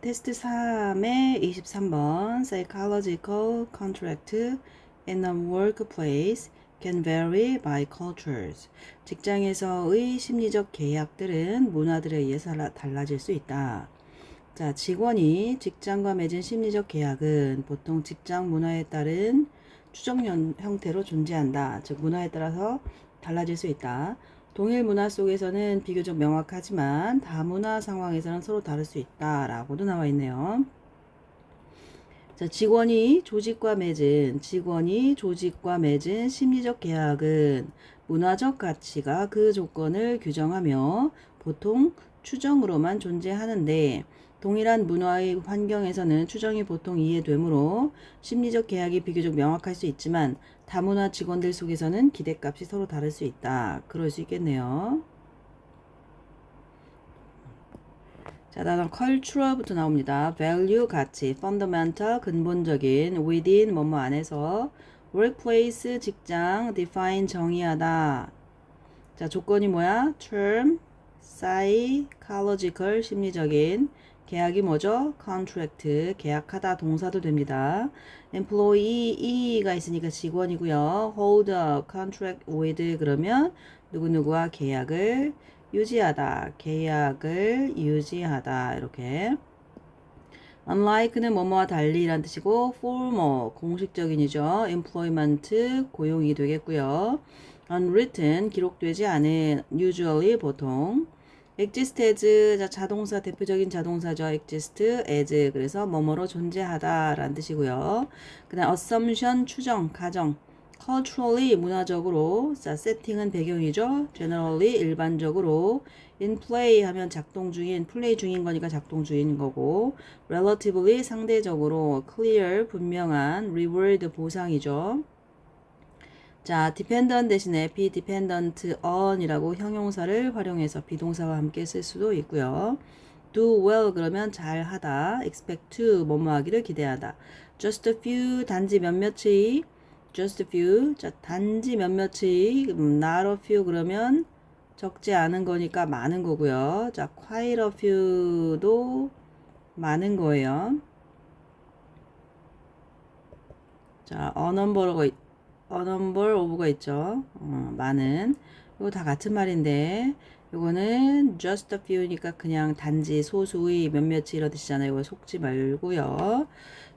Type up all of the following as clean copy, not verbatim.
테스트 3의 23번 Psychological contract in a workplace can vary by cultures. 직장에서의 심리적 계약들은 문화들에 의해서 달라질 수 있다. 자, 직원이 직장과 맺은 심리적 계약은 보통 직장 문화에 따른 추정 형태로 존재한다. 즉, 문화에 따라서 달라질 수 있다. 동일 문화 속에서는 비교적 명확하지만 다문화 상황에서는 서로 다를 수 있다라고도 나와 있네요. 자, 직원이 조직과 맺은 심리적 계약은 문화적 가치가 그 조건을 규정하며 보통 추정으로만 존재하는데 동일한 문화의 환경에서는 추정이 보통 이해되므로 심리적 계약이 비교적 명확할 수 있지만 다문화 직원들 속에서는 기대값이 서로 다를 수 있다. 그럴 수 있겠네요. 자, 다음 cultural부터 나옵니다. value, 가치, fundamental, 근본적인, within, 뭐뭐 안에서, workplace, 직장, define, 정의하다. 자, 조건이 뭐야? term, psychological, 심리적인, 계약이 뭐죠? contract, 계약하다 동사도 됩니다. employee, e가 있으니까 직원이고요. hold a contract with 그러면 누구누구와 계약을 유지하다, 계약을 유지하다 이렇게. unlike는 뭐뭐와 달리란 뜻이고 formal, 공식적인이죠. employment, 고용이 되겠고요. unwritten, 기록되지 않은, usually, 보통. exist as, 자, 자동사, 대표적인 자동사죠. exist as, 그래서 뭐뭐로 존재하다 라는 뜻이고요. 그 다음 assumption, 추정, 가정. culturally, 문화적으로. 자, setting은 배경이죠. generally, 일반적으로. in play 하면 작동 중인, 플레이 중인 거니까 작동 중인 거고. relatively, 상대적으로. clear, 분명한. reward, 보상이죠. 자, dependent 대신에 be dependent on 이라고 형용사를 활용해서 비동사와 함께 쓸 수도 있고요. do well 그러면 잘하다. expect to 뭐뭐 하기를 기대하다. just a few 단지 몇몇의 just a few 자, 단지 몇몇의 not a few 그러면 적지 않은 거니까 많은 거고요. 자, quite a few도 많은 거예요. 자, a number of가 있죠. 많은. 이거 다 같은 말인데, 이거는 just a few니까 그냥 단지 소수의 몇몇이 이런 뜻이잖아요. 이거 속지 말고요.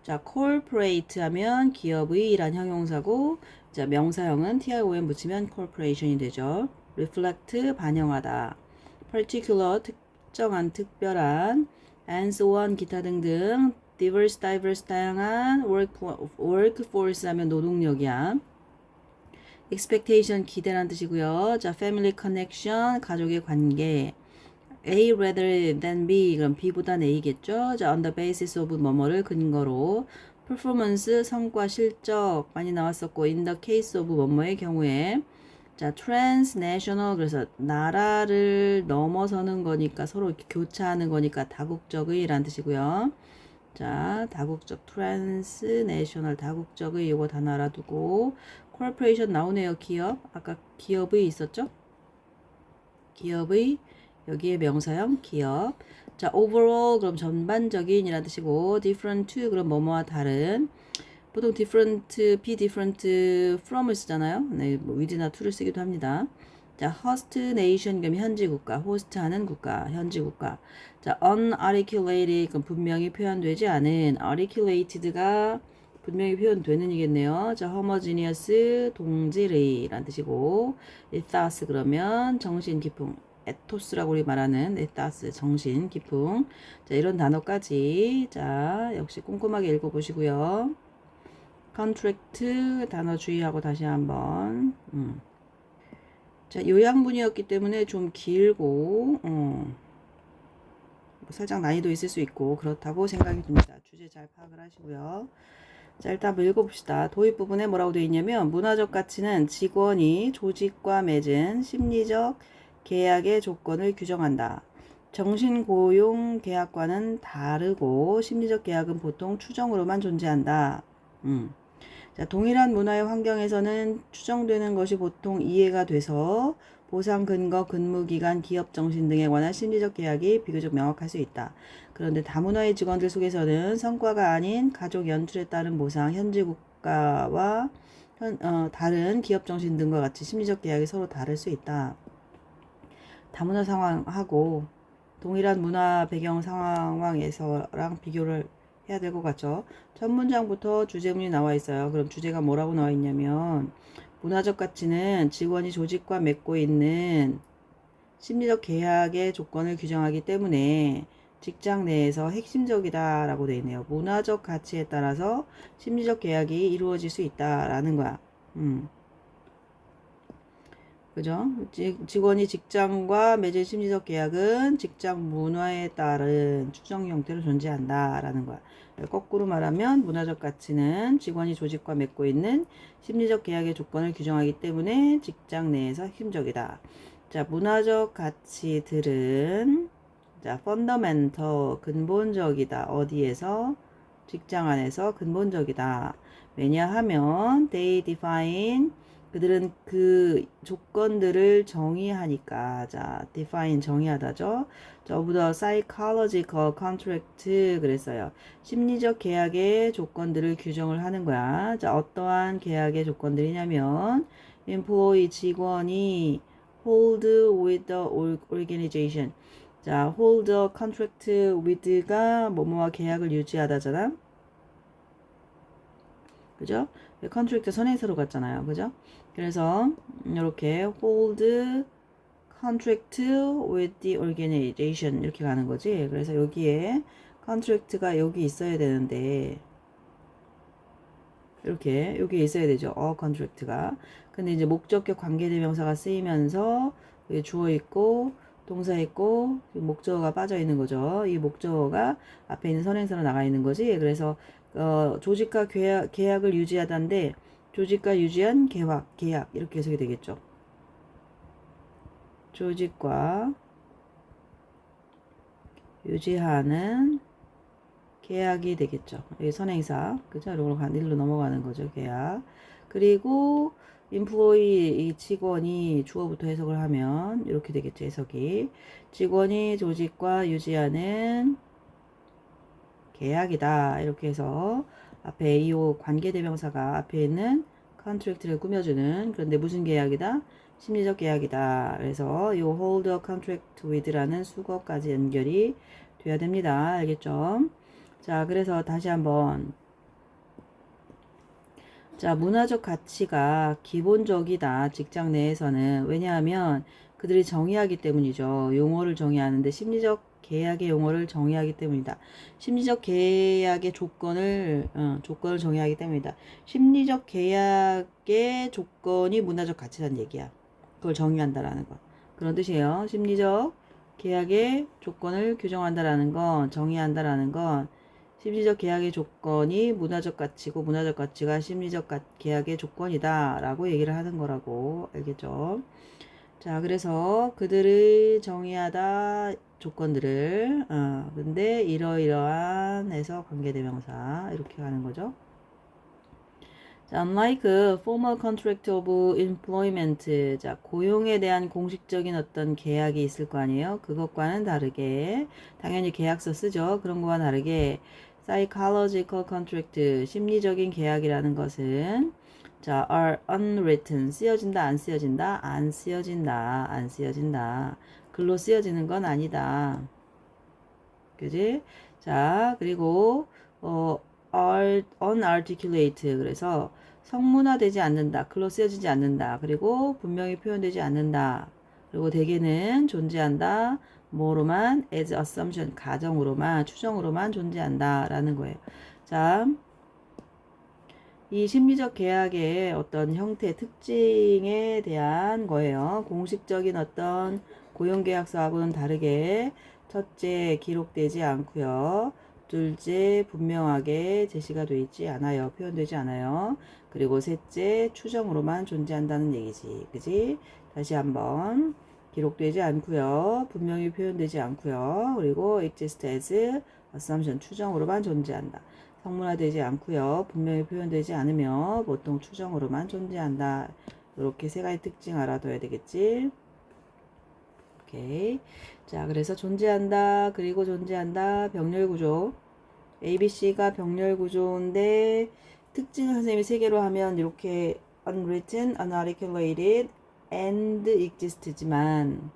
자, corporate 하면 기업의 이란 형용사고, 자, 명사형은 TION 붙이면 corporation이 되죠. reflect, 반영하다. particular, 특정한, 특별한. and so on, 기타 등등. diverse, 다양한. workforce 하면 노동력이야. expectation, 기대란 뜻이고요. 자, family connection, 가족의 관계. A rather than B, 그럼 B보단 A겠죠. 자, on the basis of 뭐뭐를 근거로. performance, 성과, 실적 많이 나왔었고, in the case of 뭐뭐의 경우에. 자, transnational, 그래서 나라를 넘어서는 거니까 서로 이렇게 교차하는 거니까 다국적의 라는 뜻이고요. 자, 다국적, transnational, 다국적의 요거 다 알아두고 corporation 나오네요. 기업. 아까 기업의 있었죠? 기업의 여기에 명사형 기업. 자, overall 그럼 전반적인 이라는 뜻이고 different to 그럼 뭐뭐와 다른. 보통 different, be different from을 쓰잖아요. 네, 뭐 with나 to를 쓰기도 합니다. 자, host nation 그럼 현지 국가, 호스트하는 국가, 현지 국가. 자, unarticulated 그럼 분명히 표현되지 않은, articulated가 분명히 표현되는 이겠네요. 자, homogeneous 동질의라는 뜻이고, ethos 그러면 정신 기풍, 에토스라고 우리 말하는 에타스 정신 기풍. 자, 이런 단어까지 자, 역시 꼼꼼하게 읽어보시고요. contract 단어 주의하고 다시 한번. 자, 요양분이었기 때문에 좀 길고 뭐 살짝 난이도 있을 수 있고 그렇다고 생각이 듭니다. 주제 잘 파악을 하시고요. 자, 일단 한번 읽어봅시다. 도입 부분에 뭐라고 되어 있냐면 문화적 가치는 직원이 조직과 맺은 심리적 계약의 조건을 규정한다. 정신고용 계약과는 다르고 심리적 계약은 보통 추정으로만 존재한다. 자, 동일한 문화의 환경에서는 추정되는 것이 보통 이해가 돼서 보상 근거, 근무 기간, 기업 정신 등에 관한 심리적 계약이 비교적 명확할 수 있다. 그런데 다문화의 직원들 속에서는 성과가 아닌 가족 연출에 따른 보상, 현지 국가와 다른 기업 정신 등과 같이 심리적 계약이 서로 다를 수 있다. 다문화 상황하고 동일한 문화 배경 상황에서랑 비교를 해야 될 것 같죠. 첫 문장부터 주제문이 나와 있어요. 그럼 주제가 뭐라고 나와 있냐면 문화적 가치는 직원이 조직과 맺고 있는 심리적 계약의 조건을 규정하기 때문에 직장 내에서 핵심적이다라고 되어 있네요. 문화적 가치에 따라서 심리적 계약이 이루어질 수 있다라는 거야. 그죠? 직원이 직장과 맺은 심리적 계약은 직장 문화에 따른 추정 형태로 존재한다라는 거야. 거꾸로 말하면 문화적 가치는 직원이 조직과 맺고 있는 심리적 계약의 조건을 규정하기 때문에 직장 내에서 핵심적이다. 자, 문화적 가치들은 자, fundamental 근본적이다. 어디에서? 직장 안에서 근본적이다. 왜냐하면 they define 그들은 그 조건들을 정의하니까. 자, define 정의하다죠. of the psychological contract 그랬어요. 심리적 계약의 조건들을 규정을 하는 거야. 자, 어떠한 계약의 조건들이냐면 employee 직원이 hold with the organization. 자, hold a contract with가 뭐뭐와 계약을 유지하다잖아. 그죠? 컨트랙트 선행사로 갔잖아요. 그죠? 그래서 이렇게 hold contract with the organization 이렇게 가는 거지. 그래서 여기에 contract가 여기 있어야 되는데 이렇게 여기 있어야 되죠. contract가. 근데 이제 목적격 관계대명사가 쓰이면서 주어 있고 동사 있고 목적어가 빠져 있는 거죠. 이 목적어가 앞에 있는 선행사로 나가 있는 거지. 그래서 조직과 계약을 유지하다인데 조직과 유지한 계약 이렇게 해석이 되겠죠. 조직과 유지하는 계약이 되겠죠. 이 선행사 그죠? 일로 넘어가는 거죠. 계약. 그리고 인플로이 이 직원이 주어부터 해석을 하면 이렇게 되겠죠. 해석이 직원이 조직과 유지하는 계약이다. 이렇게 해서 앞에 이 관계대명사가 앞에 있는 컨트랙트를 꾸며주는 그런데 무슨 계약이다? 심리적 계약이다. 그래서 이 hold a contract with라는 수거까지 연결이 돼야 됩니다. 알겠죠? 자, 그래서 다시 한번 자, 문화적 가치가 기본적이다. 직장 내에서는. 왜냐하면 그들이 정의하기 때문이죠. 용어를 정의하는데 심리적 계약의 용어를 정의하기 때문이다. 심리적 계약의 조건을 정의하기 때문이다. 심리적 계약의 조건이 문화적 가치라는 얘기야. 그걸 정의한다라는 거. 그런 뜻이에요. 심리적 계약의 조건을 규정한다라는 건, 정의한다라는 건 심리적 계약의 조건이 문화적 가치고 문화적 가치가 심리적 계약의 조건이다 라고 얘기를 하는 거라고 알겠죠. 자, 그래서 그들의 정의하다 조건들을 근데 이러이러한 해서 관계대명사 이렇게 가는 거죠. 자, unlike formal contract of employment, 자, 고용에 대한 공식적인 어떤 계약이 있을 거 아니에요. 그것과는 다르게 당연히 계약서 쓰죠. 그런 거와 다르게 psychological contract, 심리적인 계약이라는 것은 자, are unwritten, 쓰여진다, 안 쓰여진다, 안 쓰여진다, 안 쓰여진다. 글로 쓰여지는 건 아니다. 그지? 자, 그리고 unarticulate, 그래서 성문화되지 않는다, 글로 쓰여지지 않는다, 그리고 분명히 표현되지 않는다, 그리고 대개는 존재한다, 뭐로만 as assumption, 가정으로만, 추정으로만 존재한다 라는 거예요. 자, 이 심리적 계약의 어떤 형태, 특징에 대한 거예요. 공식적인 어떤 고용계약서하고는 다르게 첫째, 기록되지 않고요. 둘째, 분명하게 제시가 되어 있지 않아요. 표현되지 않아요. 그리고 셋째, 추정으로만 존재한다는 얘기지. 그지? 다시 한번. 기록되지 않고요. 분명히 표현되지 않고요. 그리고 exist as assumption, 추정으로만 존재한다. 성문화되지 않고요. 분명히 표현되지 않으며 보통 추정으로만 존재한다. 이렇게 세 가지 특징 알아둬야 되겠지. 오케이. 자, 그래서 존재한다. 그리고 존재한다. 병렬 구조. ABC가 병렬 구조인데 특징을 선생님이 세 개로 하면 이렇게 unwritten, unarticulated, and exist지만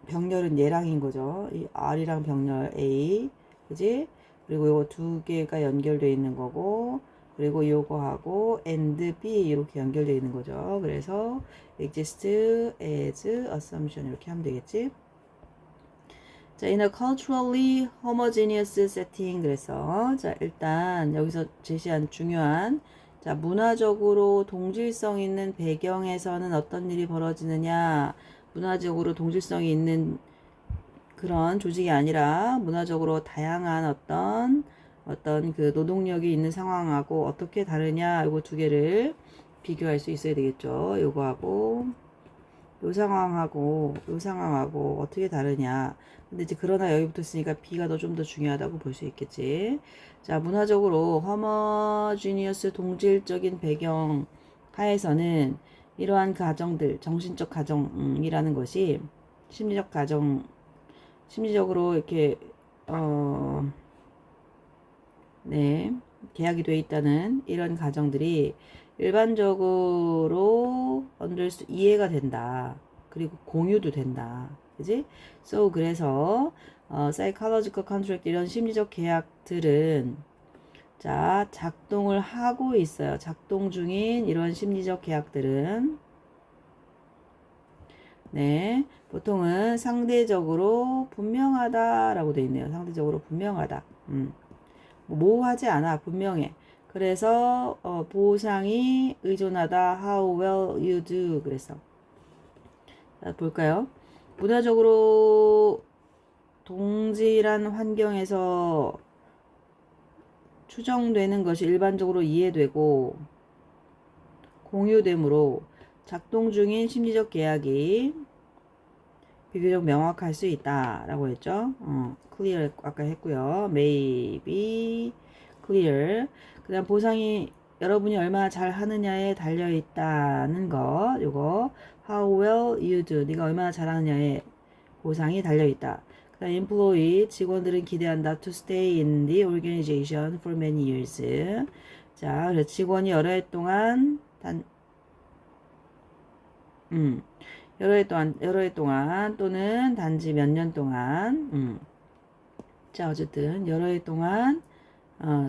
병렬은 얘랑인 거죠. 이 R이랑 병렬 A, 그지? 그리고 요거 두 개가 연결되어 있는 거고, 그리고 요거하고 and B 이렇게 연결되어 있는 거죠. 그래서 exist as assumption 이렇게 하면 되겠지? 자, in a culturally homogeneous setting. 그래서 자, 일단 여기서 제시한 중요한 자, 문화적으로 동질성 있는 배경에서는 어떤 일이 벌어지느냐? 문화적으로 동질성이 있는 그런 조직이 아니라 문화적으로 다양한 어떤 그 노동력이 있는 상황하고 어떻게 다르냐? 이거 두 개를 비교할 수 있어야 되겠죠. 요거하고 요 상황하고 어떻게 다르냐. 근데 이제 그러나 여기부터 쓰니까 B가 좀 더 중요하다고 볼 수 있겠지. 자, 문화적으로 homogeneous 동질적인 배경 하에서는 이러한 가정들, 정신적 가정이라는 것이 심리적으로 이렇게 네, 계약이 돼 있다는 이런 가정들이 일반적으로 이해가 된다. 그리고 공유도 된다. 그지? So, 그래서, psychological contract 이런 심리적 계약들은 자, 작동을 하고 있어요. 작동 중인 이런 심리적 계약들은 네, 보통은 상대적으로 분명하다라고 되어 있네요. 상대적으로 분명하다. 모호하지 않아. 분명해. 그래서 보상이 의존하다. How well you do. 그래서 자, 볼까요? 문화적으로 동질한 환경에서 추정되는 것이 일반적으로 이해되고 공유되므로 작동 중인 심리적 계약이 비교적 명확할 수 있다라고 했죠. clear 아까 했고요. maybe clear. 그다음 보상이 여러분이 얼마나 잘 하느냐에 달려 있다는 거. 요거 how well you do. 네가 얼마나 잘하느냐에 보상이 달려 있다. 그다음 employee 직원들은 기대한다 to stay in the organization for many years. 자, 그래서 직원이 여러 해 동안 여러 해 동안 또는 단지 몇 년 동안 자, 어쨌든 여러 해 동안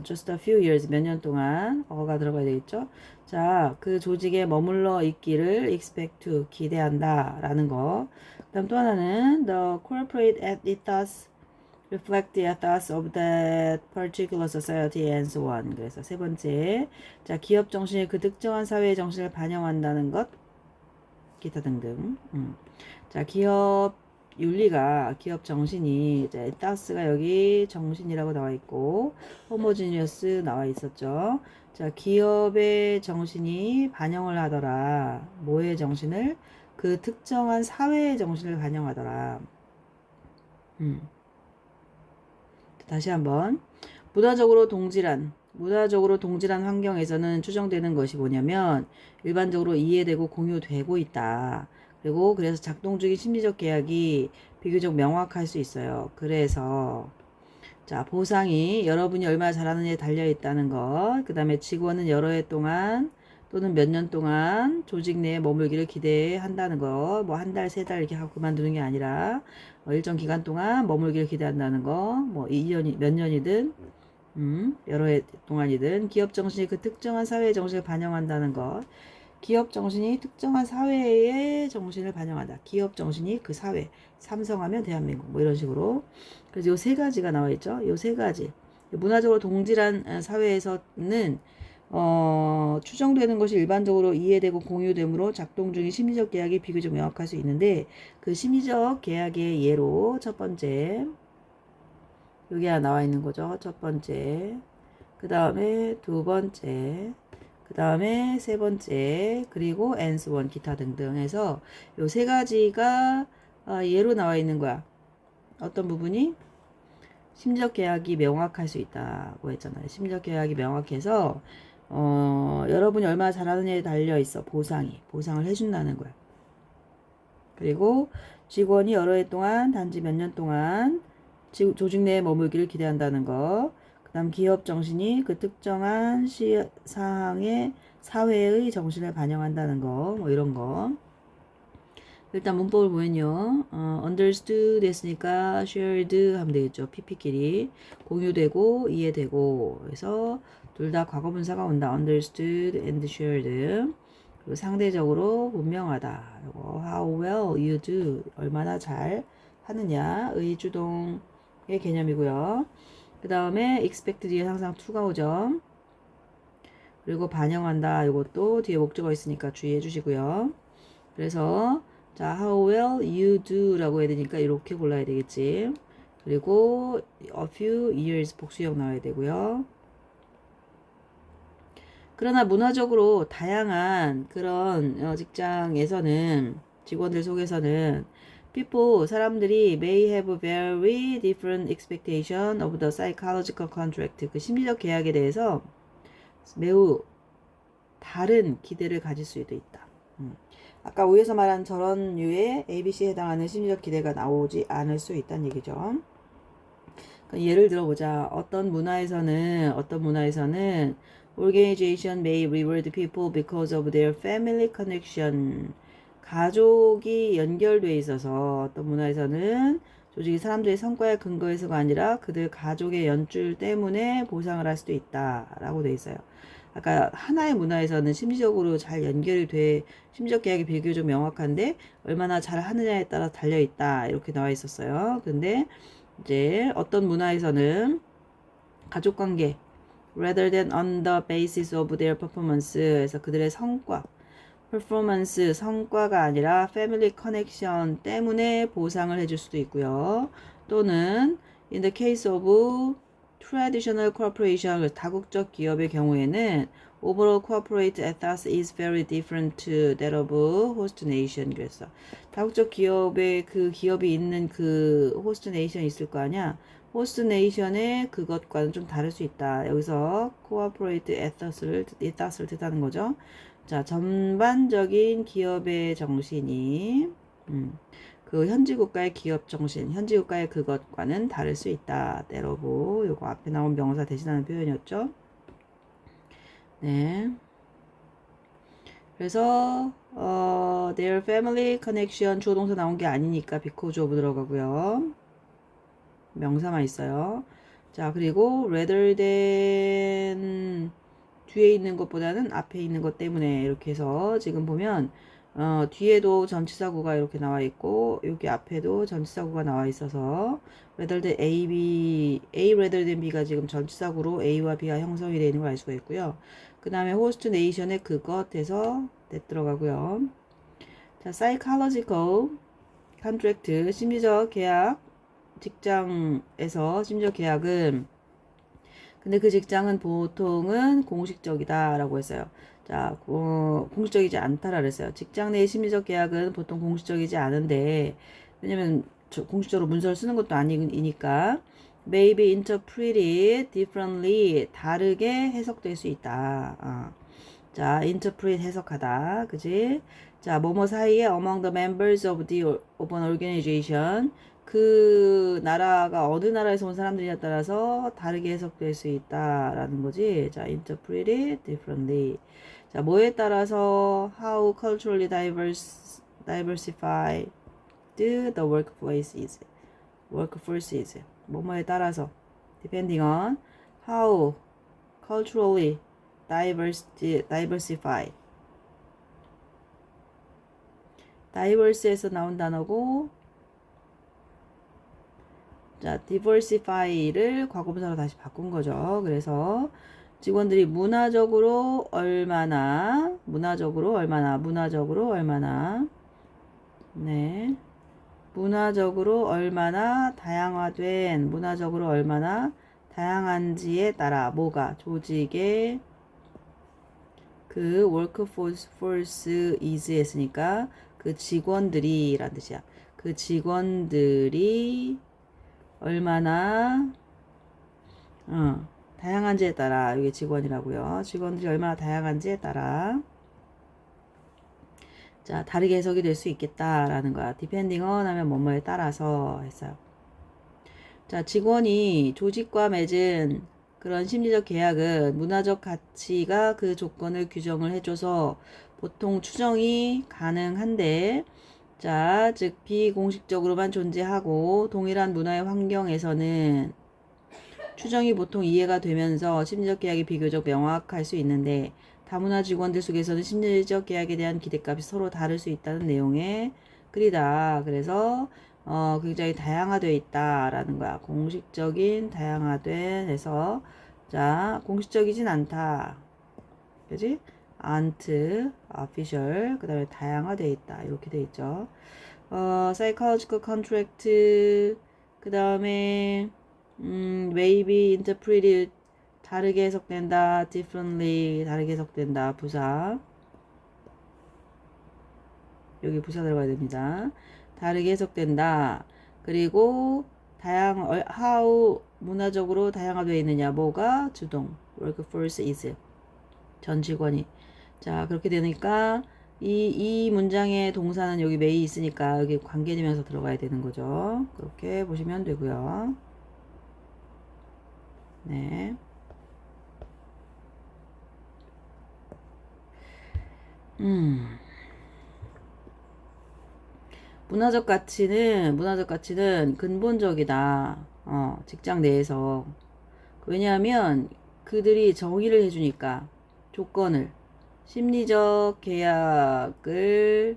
just a few years 몇 년 동안 어가 들어가야 되겠죠. 자, 그 조직에 머물러 있기를 expect to 기대한다 라는 거. 그다음 또 하나는 the corporate ethos reflect the ethos of that particular society and so on. 그래서 세 번째, 자, 기업 정신이 그 특정한 사회의 정신을 반영한다는 것, 기타 등등. 자, 기업 윤리가 기업 정신이 이제 ethos가 여기 정신이라고 나와 있고 homogeneous 나와 있었죠. 자, 기업의 정신이 반영을 하더라. 뭐의 정신을? 그 특정한 사회의 정신을 반영하더라. 다시 한번 문화적으로 동질한 환경에서는 추정되는 것이 뭐냐면 일반적으로 이해되고 공유되고 있다. 그리고 그래서 작동 중인 심리적 계약이 비교적 명확할 수 있어요. 그래서 자, 보상이 여러분이 얼마나 잘하느냐에 달려 있다는 것. 그 다음에 직원은 여러 해 동안 또는 몇 년 동안 조직 내에 머물기를 기대한다는 거. 뭐 한 달, 세 달 이렇게 하고 그만두는 게 아니라 일정 기간 동안 머물기를 기대한다는 거. 뭐 2년이 몇 년이든 여러 해 동안이든 기업 정신이 그 특정한 사회의 정신을 반영한다는 것. 기업 정신이 특정한 사회의 정신을 반영한다. 기업 정신이 그 사회. 삼성하면 대한민국. 뭐 이런 식으로. 그래서 요 세 가지가 나와 있죠. 요 세 가지. 문화적으로 동질한 사회에서는 추정되는 것이 일반적으로 이해되고 공유되므로 작동 중인 심리적 계약이 비교적 명확할 수 있는데 그 심리적 계약의 예로 첫 번째 여기 나와 있는 거죠. 첫 번째 그 다음에 두 번째 그 다음에 세 번째 그리고 and so on 기타 등등 해서 요 세 가지가 예로 나와 있는 거야. 어떤 부분이? 심리적 계약이 명확할 수 있다고 했잖아요. 심리적 계약이 명확해서 여러분이 얼마나 잘하느냐에 달려 있어. 보상을 해준다는 거야. 그리고 직원이 여러 해 동안 단지 몇 년 동안 조직 내에 머물기를 기대한다는 거. 그 다음 기업 정신이 그 특정한 사항의 사회의 정신을 반영한다는 거. 뭐 이런 거. 일단 문법을 보면요. understood 했으니까 shared 하면 되겠죠. PP끼리 공유되고 이해되고 그래서 둘 다 과거분사가 온다. understood and shared. 그리고 상대적으로 분명하다. 이거 how well you do 얼마나 잘 하느냐 의주동의 개념이고요. 그 다음에 expect 뒤에 항상 to가 오죠. 그리고 반영한다. 이것도 뒤에 목적어 있으니까 주의해 주시고요. 그래서 자, how well you do 라고 해야 되니까 이렇게 골라야 되겠지. 그리고 a few years 복수형 나와야 되고요. 그러나 문화적으로 다양한 그런 직장에서는 직원들 속에서는 사람들이 may have very different expectation of the psychological contract 그 심리적 계약에 대해서 매우 다른 기대를 가질 수도 있다. 아까 위에서 말한 저런 류의 ABC에 해당하는 심리적 기대가 나오지 않을 수 있다는 얘기죠. 예를 들어보자. 어떤 문화에서는 organization may reward people because of their family connection. 가족이 연결돼 있어서 어떤 문화에서는 조직이 사람들의 성과에 근거해서가 아니라 그들 가족의 연줄 때문에 보상을 할 수도 있다라고 돼 있어요. 아까 하나의 문화에서는 심리적으로 잘 연결이 돼 심리적 계약이 비교적 명확한데 얼마나 잘 하느냐에 따라 달려 있다 이렇게 나와 있었어요. 근데 이제 어떤 문화에서는 가족관계 rather than on the basis of their performance 그래서 그들의 성과가 아니라 family connection 때문에 보상을 해줄 수도 있고요. 또는 in the case of traditional corporation 다국적 기업의 경우에는 overall corporate ethos is very different to that of host nation. 그래서 다국적 기업의 그 기업이 있는 그 host nation 있을 거 아니야. 호스트 네이션의 그것과는 좀 다를 수 있다. 여기서 corporate ethos를 뜻하는 거죠. 자, 전반적인 기업의 정신이 그 현지 국가의 기업 정신, 현지 국가의 그것과는 다를 수 있다. 때로고 요거 앞에 나온 명사 대신하는 표현이었죠. 네. 그래서 their family connection 주어 동사 나온 게 아니니까 because of 들어가고요. 명사만 있어요. 자, 그리고 rather than 뒤에 있는 것보다는 앞에 있는 것 때문에 이렇게 해서 지금 보면 뒤에도 전치사구가 이렇게 나와 있고 여기 앞에도 전치사구가 나와 있어서 rather than A rather than B가 지금 전치사구로 A와 B가 형성이 되어 있는 걸 알 수가 있고요. 그 다음에 host nation의 그것에서 that 들어가고요. 자, psychological contract 심리적 계약 직장에서 심지어 계약은 근데 그 직장은 보통은 공식적이다 라고 했어요. 자, 공식적이지 않다라 그랬어요. 직장 내의 심리적 계약은 보통 공식적이지 않은데 왜냐면 공식적으로 문서를 쓰는 것도 아니니까 may be interpreted differently 다르게 해석될 수 있다. 자, interpret 해석하다. 그지? 자, 뭐뭐 사이에 among the members of an organization 그 나라가 어느 나라에서 온 사람들이냐에 따라서 다르게 해석될 수 있다라는 거지. 자, interpret it differently. 자, 뭐에 따라서 how culturally diversified the workforce is. 뭐뭐에 따라서 depending on how culturally diversified. diverse에서 나온 단어고 자, diversify를 과거분사로 다시 바꾼 거죠. 그래서 직원들이 문화적으로 얼마나 네. 문화적으로 얼마나 다양한지에 따라 뭐가 조직의 그 workforce is 했으니까 그 직원들이란 뜻이야. 그 직원들이 얼마나 다양한지에 따라 이게 직원이라고요. 직원들이 얼마나 다양한지에 따라 자, 다르게 해석이 될 수 있겠다라는 거야. depending on 하면 뭐뭐에 따라서 했어요. 자, 직원이 조직과 맺은 그런 심리적 계약은 문화적 가치가 그 조건을 규정을 해줘서 보통 추정이 가능한데, 자, 즉 비공식적으로만 존재하고 동일한 문화의 환경에서는 추정이 보통 이해가 되면서 심리적 계약이 비교적 명확할 수 있는데, 다문화 직원들 속에서는 심리적 계약에 대한 기대값이 서로 다를 수 있다는 내용의 글이다. 그래서 굉장히 다양화되어 있다라는 거야. 공식적인 다양화된 해서, 자, 공식적이진 않다. 그지? aren't official. 그 다음에 다양화되어 있다. 이렇게 되어 있죠. psychological contract. 그 다음에 may be interpreted. 다르게 해석된다. differently. 다르게 해석된다. 부사. 여기 부사 들어가야 됩니다. 다르게 해석된다. 그리고 how 문화적으로 다양화되어 있느냐. 뭐가 주동. workforce is. 전 직원이. 자, 그렇게 되니까 이 문장의 동사는 여기 may 있으니까 여기 관계되면서 들어가야 되는 거죠. 그렇게 보시면 되고요. 네. 문화적 가치는 근본적이다. 직장 내에서. 왜냐하면 그들이 정의를 해주니까 조건을 심리적 계약의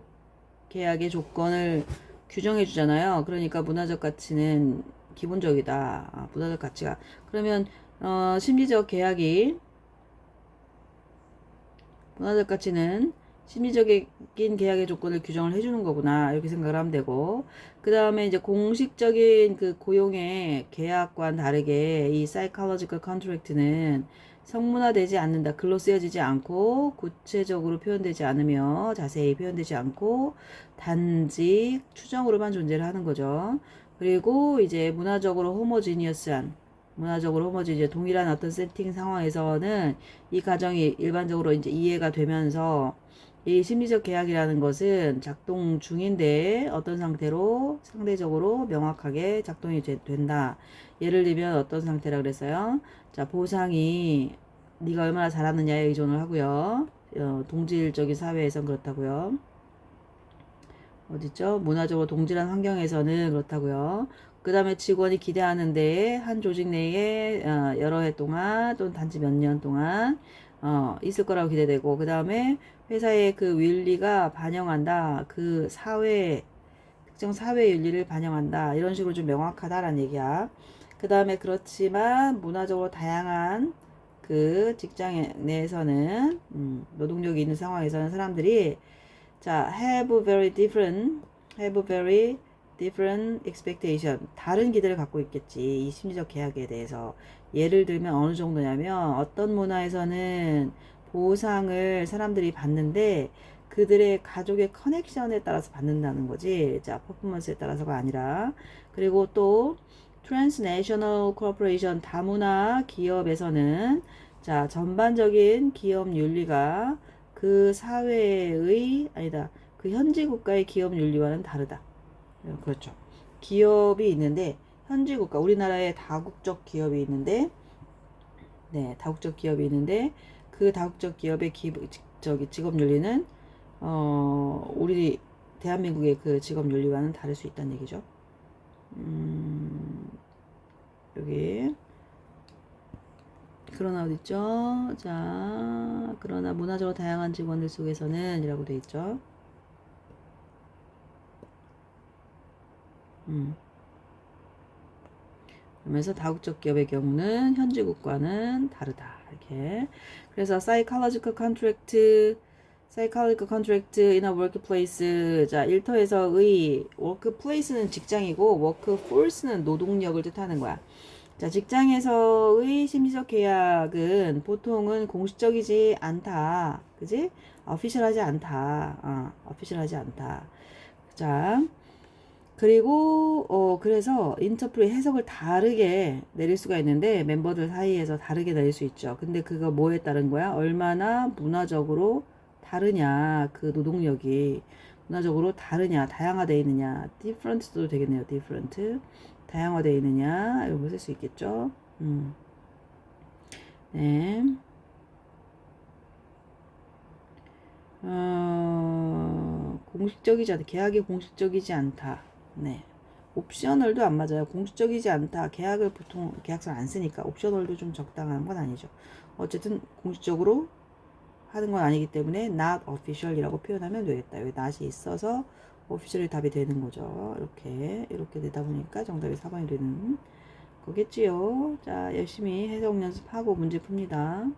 조건을 규정해 주잖아요. 그러니까 문화적 가치는 기본적이다. 문화적 가치가. 그러면 심리적 가치는 심리적인 계약의 조건을 규정을 해주는 거구나. 이렇게 생각을 하면 되고. 그 다음에 이제 공식적인 그 고용의 계약과는 다르게 이 psychological contract는 성문화되지 않는다. 글로 쓰여지지 않고 구체적으로 표현되지 않으며 자세히 표현되지 않고 단지 추정으로만 존재를 하는 거죠. 그리고 이제 문화적으로 동일한 어떤 세팅 상황에서는 이 가정이 일반적으로 이제 이해가 되면서 이 심리적 계약이라는 것은 작동 중인데 어떤 상태로 상대적으로 명확하게 작동이 된다. 예를 들면 어떤 상태라 그랬어요? 자, 보상이 네가 얼마나 잘하느냐에 의존을 하고요. 동질적인 사회에선 그렇다고요. 어디죠? 문화적으로 동질한 환경에서는 그렇다고요. 그 다음에 직원이 기대하는데 한 조직 내에 여러 해 동안 또는 단지 몇 년 동안 있을 거라고 기대되고, 그 다음에 회사의 그 윤리가 반영한다. 그 특정 사회 윤리를 반영한다. 이런 식으로 좀 명확하다라는 얘기야. 그 다음에 그렇지만 문화적으로 다양한 그 직장 내에서는 노동력이 있는 상황에서는 사람들이 자, have very different expectation. 다른 기대를 갖고 있겠지. 이 심리적 계약에 대해서. 예를 들면 어느 정도냐면 어떤 문화에서는 보상을 사람들이 받는데 그들의 가족의 커넥션에 따라서 받는다는 거지. 자, 퍼포먼스에 따라서가 아니라. 그리고 또 transnational corporation 다문화 기업에서는 자, 전반적인 기업 윤리가 그 사회의 그 현지 국가의 기업 윤리와는 다르다. 그렇죠. 기업이 있는데 현지 국가 우리나라에 다국적 기업이 있는데 그 다국적 기업의 직업 윤리는 우리 대한민국의 그 직업 윤리와는 다를 수 있다는 얘기죠. 여기 그러나 어딨죠? 자, 그러나 문화적으로 다양한 직원들 속에서는 이라고 돼 있죠. 그러면서 다국적 기업의 경우는 현지국과는 다르다. 이렇게. 그래서 psychological contract in a workplace. 자, 일터에서의 workplace는 직장이고 workforce는 노동력을 뜻하는 거야. 자, 직장에서의 심리적 계약은 보통은 공식적이지 않다. 그지? 어피셜하지 않다. 어피셜하지 않다. 자, 그리고 그래서 인터프리 해석을 다르게 내릴 수가 있는데 멤버들 사이에서 다르게 내릴 수 있죠. 근데 그거 뭐에 따른 거야? 얼마나 문화적으로 다르냐, 그 노동력이 문화적으로 다르냐, 다양화되어 있느냐, different도 되겠네요. different. 다양화되어 있느냐, 이런 거 쓸 수 있겠죠. 네. 공식적이지 않다. 계약이 공식적이지 않다. 네. 옵셔널도 안 맞아요. 공식적이지 않다. 계약을 보통 계약서를 안 쓰니까 옵셔널도 좀 적당한 건 아니죠. 어쨌든 공식적으로 하는 건 아니기 때문에 not official이라고 표현하면 되겠다. 여기 not이 있어서 official이 답이 되는 거죠. 이렇게 되다 보니까 정답이 4번이 되는 거겠지요. 자, 열심히 해석 연습하고 문제 풉니다.